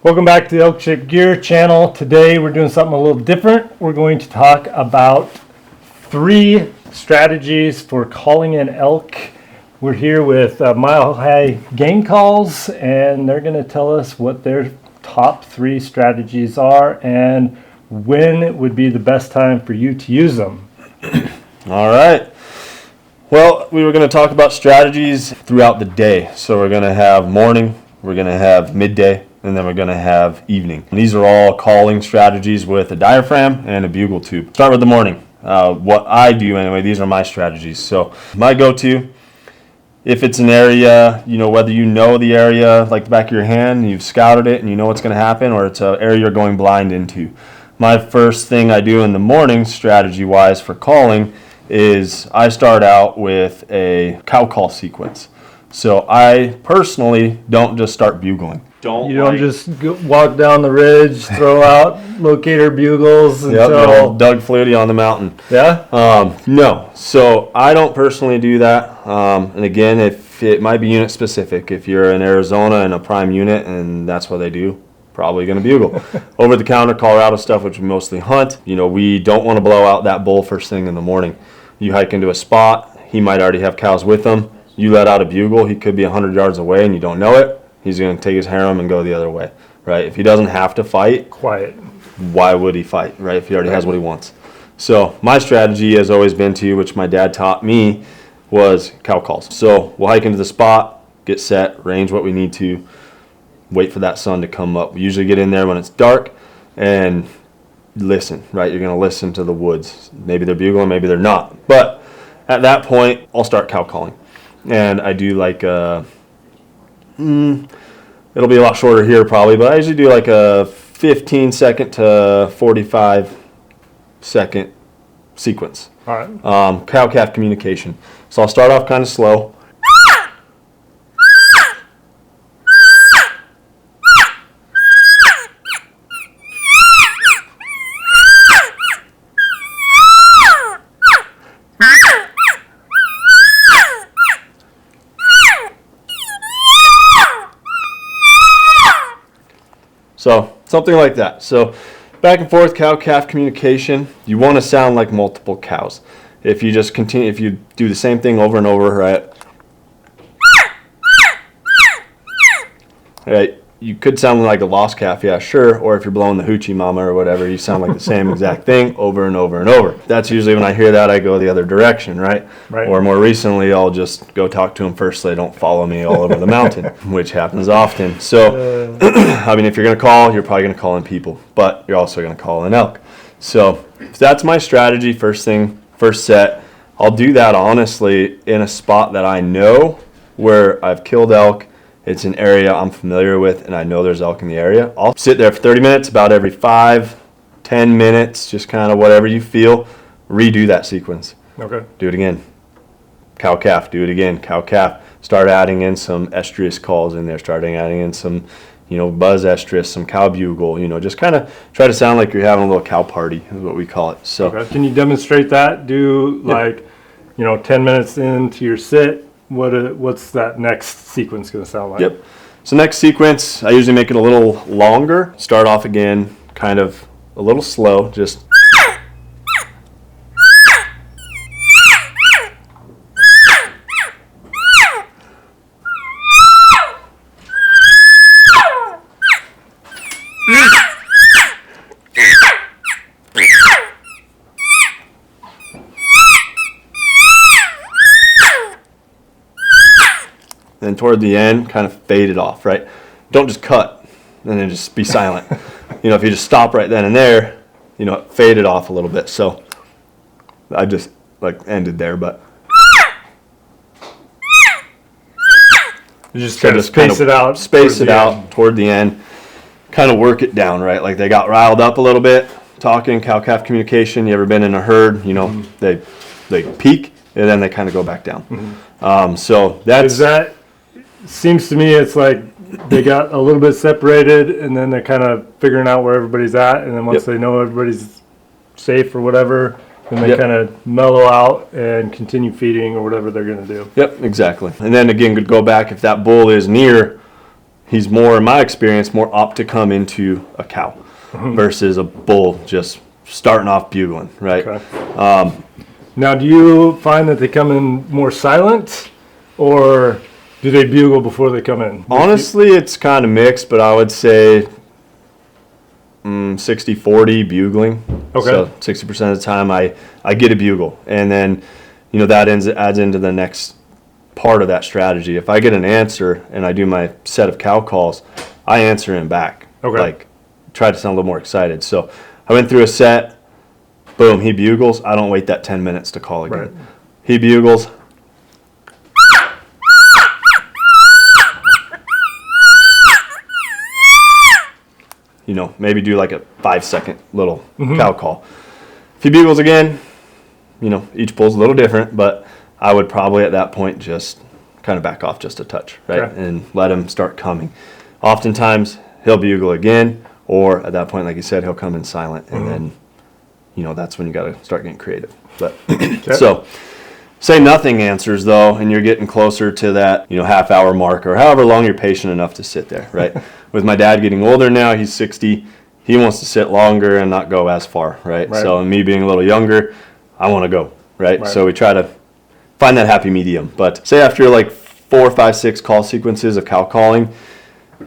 Welcome back to the Elk Shaped Gear channel. Today we're doing something a little different. We're going to talk about 3 strategies for calling in elk. We're here with Mile High Game Calls, and they're going to tell us what their top 3 strategies are and when would be the best time for you to use them. All right. Well, we were going to talk about strategies throughout the day. So we're going to have morning, we're going to have midday, and then we're going to have evening. And these are all calling strategies with a diaphragm and a bugle tube. Start with the morning. What I do anyway, these are my strategies. So my go-to, if it's an area, whether you know the area like the back of your hand, you've scouted it and you know what's going to happen, or it's an area you're going blind into. My first thing I do in the morning, strategy-wise for calling, is I start out with a cow call sequence. So I personally don't just start bugling. You don't just walk down the ridge, throw out locator bugles until... Doug Flutie on the mountain. Yeah? No. So I don't personally do that. And again, if it might be unit specific. If you're in Arizona in a prime unit and that's what they do, probably going to bugle. Over the counter Colorado stuff, which we mostly hunt, we don't want to blow out that bull first thing in the morning. You hike into a spot, he might already have cows with him. You let out a bugle, he could be 100 yards away and you don't know it. He's going to take his harem and go the other way, right? If he doesn't have to fight, quiet. Why would he fight, right? If he already has what he wants. So my strategy has always been to, which my dad taught me, was cow calls. So we'll hike into the spot, get set, range what we need to, wait for that sun to come up. We usually get in there when it's dark and listen, right? You're going to listen to the woods. Maybe they're bugling, maybe they're not. But at that point, I'll start cow calling. And I do like it'll be a lot shorter here probably, but I usually do like a 15 second to 45 second sequence. All right. Cow-calf communication. So I'll start off kind of slow. So something like that. So back and forth cow-calf communication. You want to sound like multiple cows. If you just continue, if you do the same thing over and over, right? Right. You could sound like a lost calf, yeah, sure. Or if you're blowing the hoochie mama or whatever, you sound like the same exact thing over and over and over. That's usually when I hear that, I go the other direction, right? Or more recently, I'll just go talk to them first so they don't follow me all over the mountain, which happens often. So, I mean, if you're going to call, you're probably going to call in people, but you're also going to call in elk. So that's my strategy, first thing, first set. I'll do that, honestly, in a spot that I know where I've killed elk. It's an area I'm familiar with, and I know there's elk in the area. I'll sit there for 30 minutes, about every 5-10 minutes, just kind of whatever you feel. Redo that sequence. Okay. Do it again. Cow-calf, do it again. Cow-calf. Start adding in some estrus calls in there. Starting adding in some, buzz estrus, some cow bugle. Just kind of try to sound like you're having a little cow party is what we call it. So, okay. Can you demonstrate that? Do 10 minutes into your sit. What's that next sequence going to sound like? Yep. So next sequence, I usually make it a little longer. Start off again, kind of a little slow, just. Then toward the end, kind of fade it off, right? Don't just cut and then just be silent. If you just stop right then and there, fade it off a little bit. So I just ended there, but you just kind of space it out. Space it out toward the end. Kind of work it down, right? Like they got riled up a little bit, talking, cow-calf communication. You ever been in a herd? They peak and then they kind of go back down. Mm-hmm. So seems to me it's like they got a little bit separated and then they're kind of figuring out where everybody's at, and then once they know everybody's safe or whatever, then they kind of mellow out and continue feeding or whatever they're going to do. Yep, exactly. And then again, go back if that bull is near he's more, in my experience, more apt to come into a cow versus a bull just starting off bugling, right? Okay. Now, do you find that they come in more silent, or do they bugle before they come in? Honestly, it's kind of mixed, but I would say 60-40 bugling. Okay. So 60% of the time I get a bugle, and then that adds into the next part of that strategy. If I get an answer and I do my set of cow calls, I answer him back. Okay. Like, try to sound a little more excited. So I went through a set, boom, he bugles. I don't wait that 10 minutes to call again. Right. He bugles. Maybe do like a 5-second little cow call. If he bugles again, each bull's a little different, but I would probably at that point just kind of back off just a touch, right? Okay. And let him start coming. Oftentimes he'll bugle again, or at that point, like you said, he'll come in silent, and then, that's when you got to start getting creative. But so say nothing answers though, and you're getting closer to that, half hour mark or however long you're patient enough to sit there, right? With my dad getting older now, he's 60, he wants to sit longer and not go as far, right? So me being a little younger, I want to go, right? So we try to find that happy medium. But say after like 4, 5, 6 call sequences of cow calling,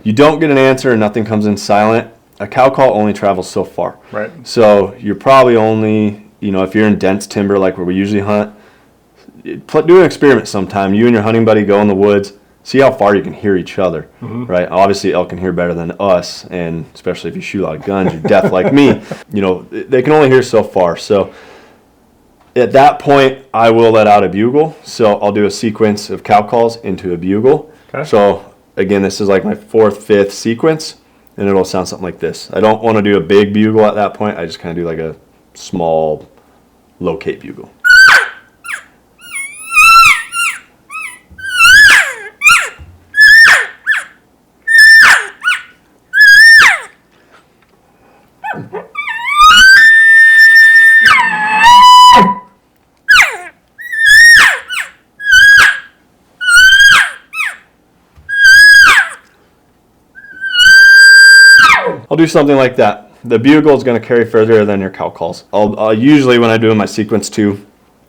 you don't get an answer and nothing comes in silent. A cow call only travels so far. Right. So you're probably only, if you're in dense timber like where we usually hunt, do an experiment sometime. You and your hunting buddy go in the woods, see how far you can hear each other, right? Obviously, elk can hear better than us, and especially if you shoot a lot of guns, you're deaf like me. They can only hear so far. So at that point, I will let out a bugle. So I'll do a sequence of cow calls into a bugle. Okay. So again, this is like my 4th, 5th sequence, and it'll sound something like this. I don't want to do a big bugle at that point. I just kind of do like a small locate bugle. I'll do something like that. The bugle is going to carry further than your cow calls. I'll usually, when I do my sequence 2,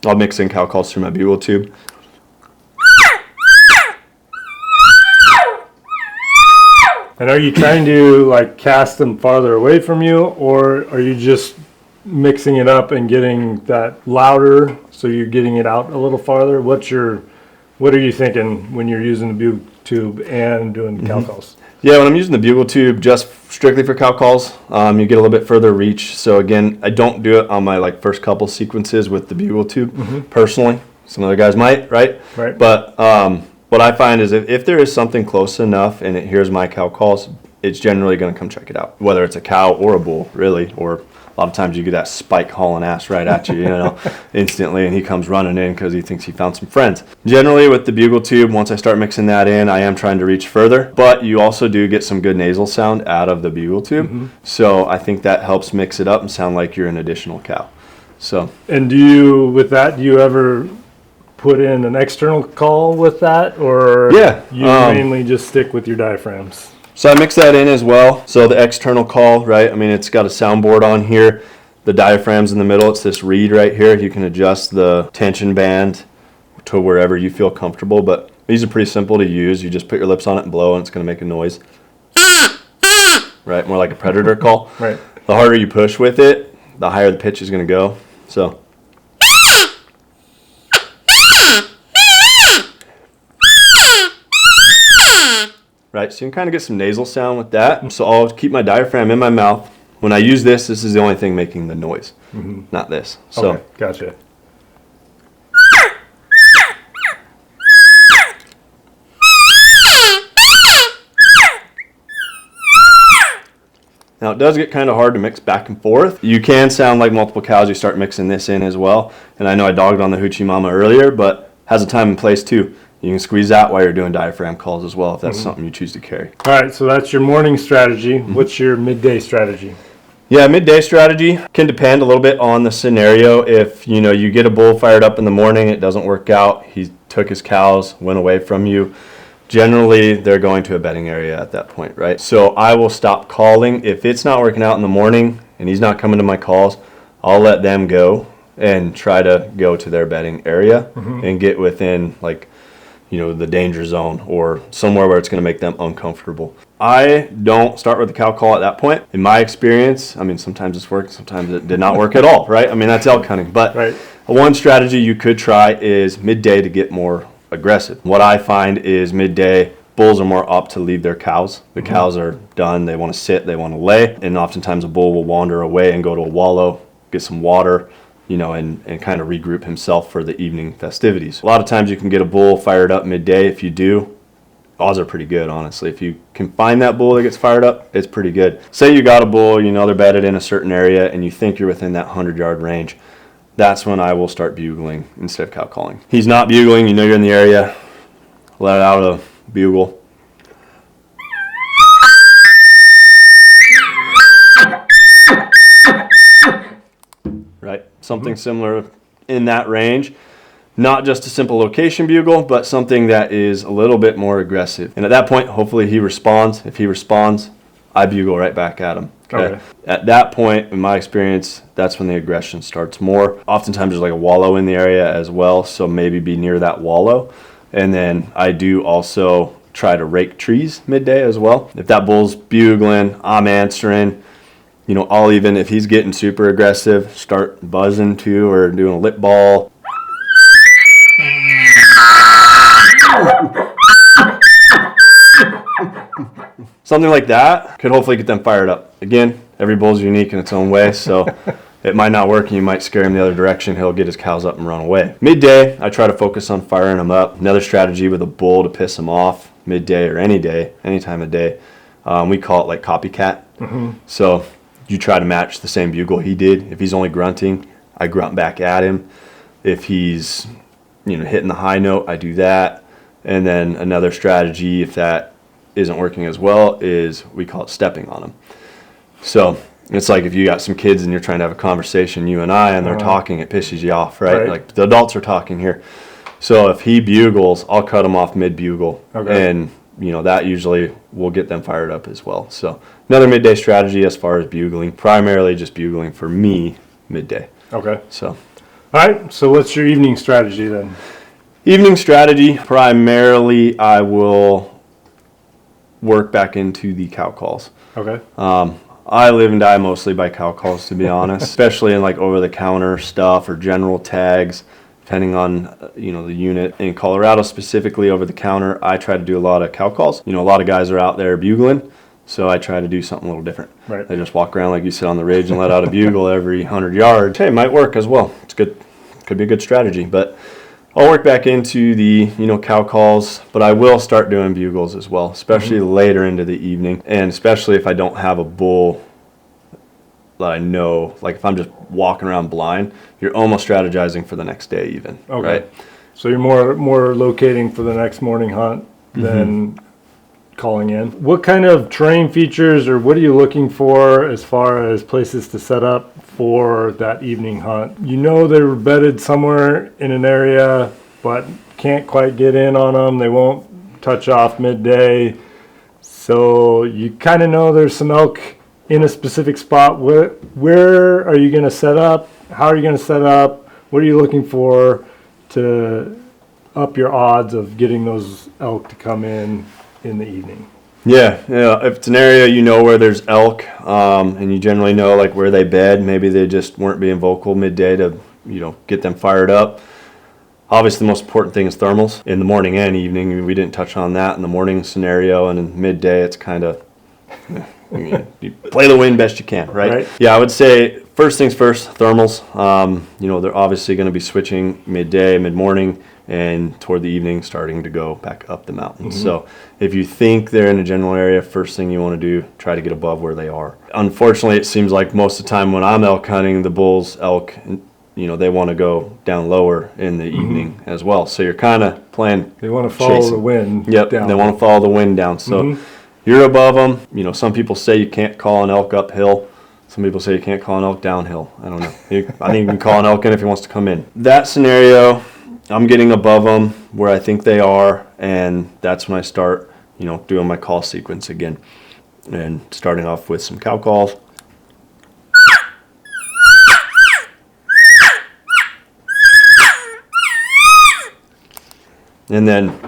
I'll mix in cow calls through my bugle tube. And are you trying to like cast them farther away from you, or are you just mixing it up and getting that louder so you're getting it out a little farther? What are you thinking when you're using the bugle tube and doing cow calls? Yeah, when I'm using the bugle tube just strictly for cow calls, you get a little bit further reach. So again, I don't do it on my first couple sequences with the bugle tube personally. Some other guys might, right? Right. But what I find is if there is something close enough and it hears my cow calls, it's generally going to come check it out, whether it's a cow or a bull, really. Or a lot of times you get that spike hauling ass right at you, instantly, and he comes running in because he thinks he found some friends. Generally, with the bugle tube, once I start mixing that in, I am trying to reach further, but you also do get some good nasal sound out of the bugle tube. So I think that helps mix it up and sound like you're an additional cow. So. And do you ever put in an external call with that, or you mainly just stick with your diaphragms? So I mix that in as well. So the external call, right? I mean, it's got a soundboard on here. The diaphragm's in the middle. It's this reed right here. You can adjust the tension band to wherever you feel comfortable. But these are pretty simple to use. You just put your lips on it and blow, and it's going to make a noise. Right? More like a predator call. Right. The harder you push with it, the higher the pitch is going to go. So. Right, so you can kind of get some nasal sound with that. So I'll keep my diaphragm in my mouth. When I use this is the only thing making the noise, not this. So. Okay, gotcha. Now it does get kind of hard to mix back and forth. You can sound like multiple cows. You start mixing this in as well. And I know I dogged on the hoochie mama earlier, but has a time and place too. You can squeeze that while you're doing diaphragm calls as well if that's something you choose to carry. All right, so that's your morning strategy. What's your midday strategy? Yeah, midday strategy can depend a little bit on the scenario. If you get a bull fired up in the morning, it doesn't work out, he took his cows, went away from you, generally they're going to a bedding area at that point, right? So I will stop calling. If it's not working out in the morning and he's not coming to my calls, I'll let them go and try to go to their bedding area and get within like, the danger zone or somewhere where it's going to make them uncomfortable. I don't start with the cow call at that point. In my experience, I mean, sometimes it's worked, sometimes it did not work at all, right? I mean, that's elk hunting. But one strategy you could try is midday to get more aggressive. What I find is midday, bulls are more apt to leave their cows. The cows are done. They want to sit, they want to lay. And oftentimes a bull will wander away and go to a wallow, get some water, and kind of regroup himself for the evening festivities. A lot of times you can get a bull fired up midday. If you do, odds are pretty good, honestly. If you can find that bull that gets fired up, it's pretty good. Say you got a bull, they're bedded in a certain area and you think you're within that 100-yard range. That's when I will start bugling instead of cow calling. He's not bugling, you're in the area, let out a bugle. Right, something similar in that range. Not just a simple location bugle, but something that is a little bit more aggressive. And at that point, hopefully he responds. If he responds, I bugle right back at him. Okay. At that point, in my experience, that's when the aggression starts more. Oftentimes there's like a wallow in the area as well, so maybe be near that wallow. And then I do also try to rake trees midday as well. If that bull's bugling, I'm answering. I'll even, if he's getting super aggressive, start buzzing too or doing a lip ball. Something like that could hopefully get them fired up. Again, every bull's unique in its own way, so it might not work and you might scare him the other direction. He'll get his cows up and run away. Midday, I try to focus on firing him up. Another strategy with a bull to piss him off midday or any day, any time of day, we call it like copycat. So you try to match the same bugle he did. If he's only grunting, I grunt back at him. If he's, hitting the high note, I do that. And then another strategy, if that isn't working as well, is we call it stepping on him. So it's like if you got some kids and you're trying to have a conversation, you and I, and they're talking, it pisses you off, right? Like the adults are talking here. So if he bugles, I'll cut him off mid-bugle. And that usually will get them fired up as well. So another midday strategy as far as bugling, primarily just bugling for me midday. So. All right, so what's your evening strategy then? Evening strategy, primarily I will work back into the cow calls. I live and die mostly by cow calls, to be honest, especially in like over-the-counter stuff or general tags, depending on the unit. In Colorado specifically, over-the-counter, I try to do a lot of cow calls. A lot of guys are out there bugling, so I try to do something a little different. They just walk around like you sit on the ridge and let out a bugle every 100 yards. Hey, it might work as well. It's good. Could be a good strategy, but I'll work back into the cow calls, but I will start doing bugles as well, especially later into the evening, and especially if I don't have a bull that I know. Like if I'm just walking around blind, you're almost strategizing for the next day even. Right? So you're more locating for the next morning hunt than calling in. What kind of terrain features or what are you looking for as far as places to set up for that evening hunt? They're bedded somewhere in an area, but can't quite get in on them. They won't touch off midday. So you kind of know there's some elk in a specific spot. Where are you going to set up? How are you going to set up? What are you looking for to up your odds of getting those elk to come in the evening? If it's an area where there's elk, and you generally know like where they bed, maybe they just weren't being vocal midday to get them fired up. Obviously, the most important thing is thermals in the morning and evening. We didn't touch on that in the morning scenario, and in midday it's kind of you play the wind best you can, right? Yeah, I would say first things first, thermals. They're obviously going to be switching midday, mid-morning, and toward the evening starting to go back up the mountains. So if you think they're in a general area, first thing you want to do, try to get above where they are. Unfortunately, it seems like most of the time when I'm elk hunting, the bulls, elk, they want to go down lower in the evening as well. So you're kind of playing. They want to follow the wind down. They want to follow the wind down. So you're above them. Some people say you can't call an elk uphill. Some people say you can't call an elk downhill. I don't know. I think you can call an elk in if he wants to come in. That scenario, I'm getting above them. where I think they are, and that's when I start, doing my call sequence again, and starting off with some cow calls. And then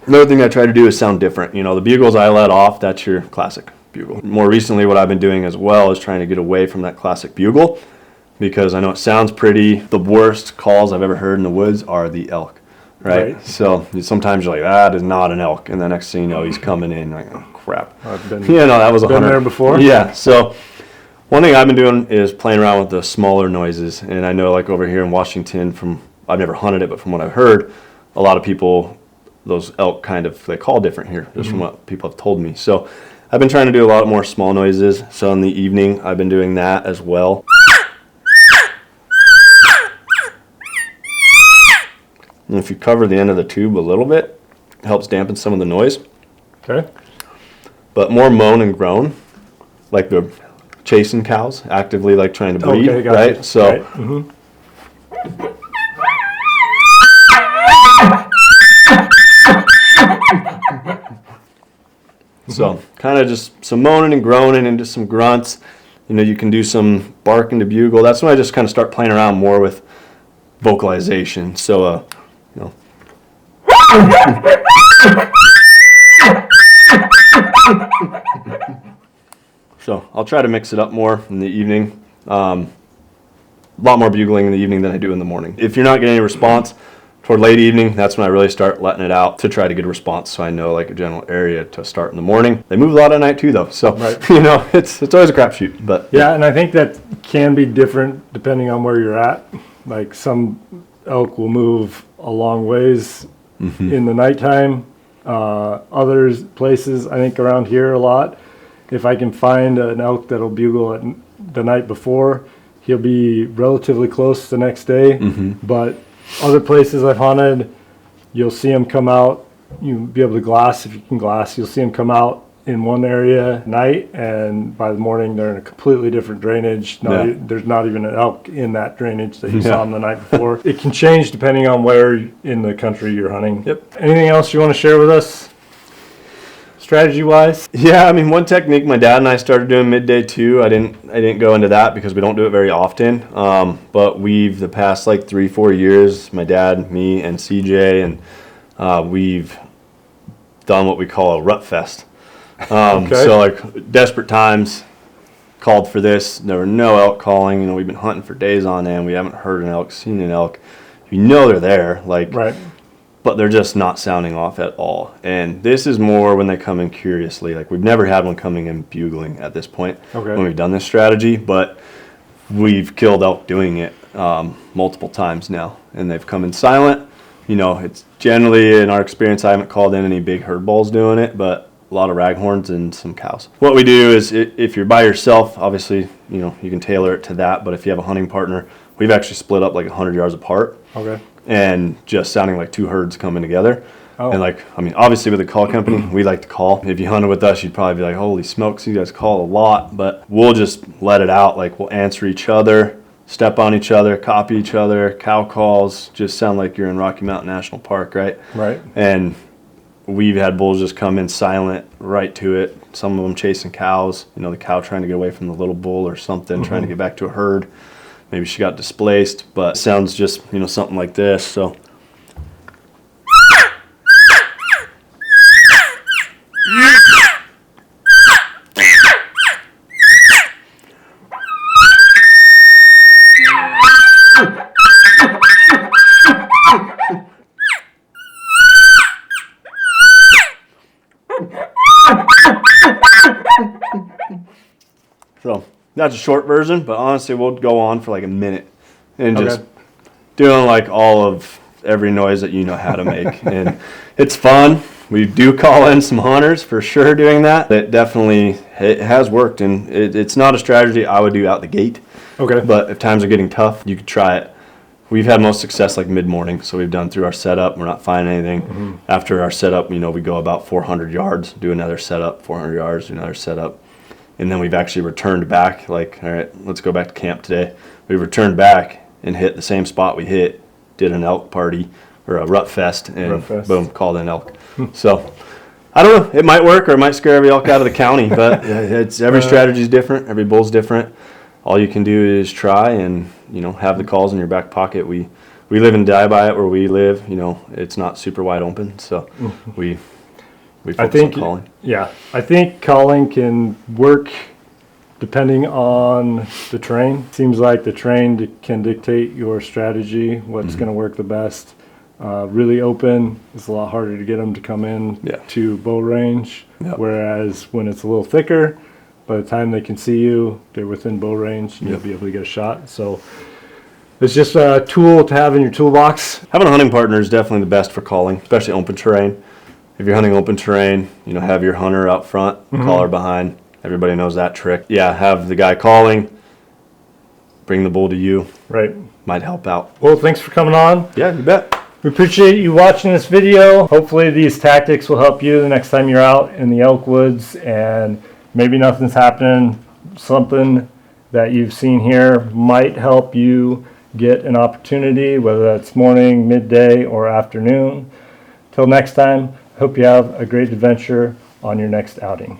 another thing I try to do is sound different. The bugles I let off, that's your classic bugle. More recently, what I've been doing as well is trying to get away from that classic bugle, because I know it sounds pretty. The worst calls I've ever heard in the woods are the elk, right? So sometimes you're like, that is not an elk. And the next thing you know, he's coming in, like, oh, crap. I've been, that was a been there before. Yeah, so one thing I've been doing is playing around with the smaller noises. And I know, like, over here in Washington, I've never hunted it, but from what I've heard, a lot of people, those elk they call different here, just from what people have told me. So I've been trying to do a lot more small noises. So in the evening, I've been doing that as well. And if you cover the end of the tube a little bit, it helps dampen some of the noise. Okay. But more moan and groan, like they're chasing cows, actively like trying to breed, gotcha. right? So. Right. Mm-hmm. So kind of just some moaning and groaning and just some grunts. You can do some barking to bugle. That's when I just kind of start playing around more with vocalization. So, so I'll try to mix it up more in the evening. A lot more bugling in the evening than I do in the morning. If you're not getting any response toward late evening, that's when I really start letting it out to try to get a response, so I know like a general area to start in the morning. They move a lot at night too, though, so right. It's always a crapshoot. But yeah, and I think that can be different depending on where you're at. Like some elk will move a long ways in the nighttime. Others places, I think around here a lot, if I can find an elk that'll bugle at the night before, he'll be relatively close the next day. But other places I've hunted, you'll see them come out. You'll be able to glass if you can glass. You'll see them come out in one area at night, and by the morning they're in a completely different drainage. There's not even an elk in that drainage that you saw them the night before. It can change depending on where in the country you're hunting. Yep. Anything else you want to share with us, strategy-wise? Yeah, one technique my dad and I started doing midday too. I didn't go into that because we don't do it very often. But the past like 3-4 years, my dad, me, and CJ, and we've done what we call a rut fest. So like desperate times called for this. There were no elk calling. We've been hunting for days on end. We haven't heard an elk, seen an elk. They're there, right. But they're just not sounding off at all. And this is more when they come in curiously. Like we've never had one coming in bugling at this point when we've done this strategy, but we've killed elk doing it multiple times now. And they've come in silent. It's generally, in our experience, I haven't called in any big herd bulls doing it, but a lot of raghorns and some cows. What we do is if you're by yourself, obviously, you can tailor it to that. But if you have a hunting partner, we've actually split up like 100 yards apart. And just sounding like two herds coming together. And obviously with a call company, we like to call. If you hunted with us, you'd probably be like, holy smokes, you guys call a lot. But we'll just let it out. Like we'll answer each other, step on each other, copy each other. Cow calls just sound like you're in Rocky Mountain National Park, right? Right. And we've had bulls just come in silent right to it. Some of them chasing cows, the cow trying to get away from the little bull or something, trying to get back to a herd. Maybe she got displaced, but it sounds just, something like this. So. So that's a short version, but honestly, we'll go on for like a minute and just doing like all of every noise that you know how to make. And it's fun. We do call in some hunters for sure doing that. It has worked, and it's not a strategy I would do out the gate. But if times are getting tough, you could try it. We've had most success like mid-morning, so we've done through our setup. We're not finding anything. After our setup, we go about 400 yards, do another setup, 400 yards, do another setup. And then we've actually returned back, like, all right, let's go back to camp today. We returned back and hit the same spot we hit, did an elk party, or a rut fest, and Rut fest. boom, called in elk. So I don't know, it might work or it might scare every elk out of the county, but it's every strategy is different, every bull's different. All you can do is try and, you know, have the calls in your back pocket. We live and die by it where we live. You know, it's not super wide open, so we focus on calling. Yeah, I think calling can work depending on the terrain. Seems like the terrain can dictate your strategy, what's going to work the best. Really open, it's a lot harder to get them to come in to bow range, whereas when it's a little thicker, by the time they can see you, they're within bow range, and you'll be able to get a shot. So it's just a tool to have in your toolbox. Having a hunting partner is definitely the best for calling, especially open terrain. If you're hunting open terrain, you know, have your hunter out front, caller behind. Everybody knows that trick. Yeah, have the guy calling, bring the bull to you. Right. Might help out. Well, thanks for coming on. Yeah, you bet. We appreciate you watching this video. Hopefully these tactics will help you the next time you're out in the elk woods and maybe nothing's happening. Something that you've seen here might help you get an opportunity, whether that's morning, midday, or afternoon. Till next time, hope you have a great adventure on your next outing.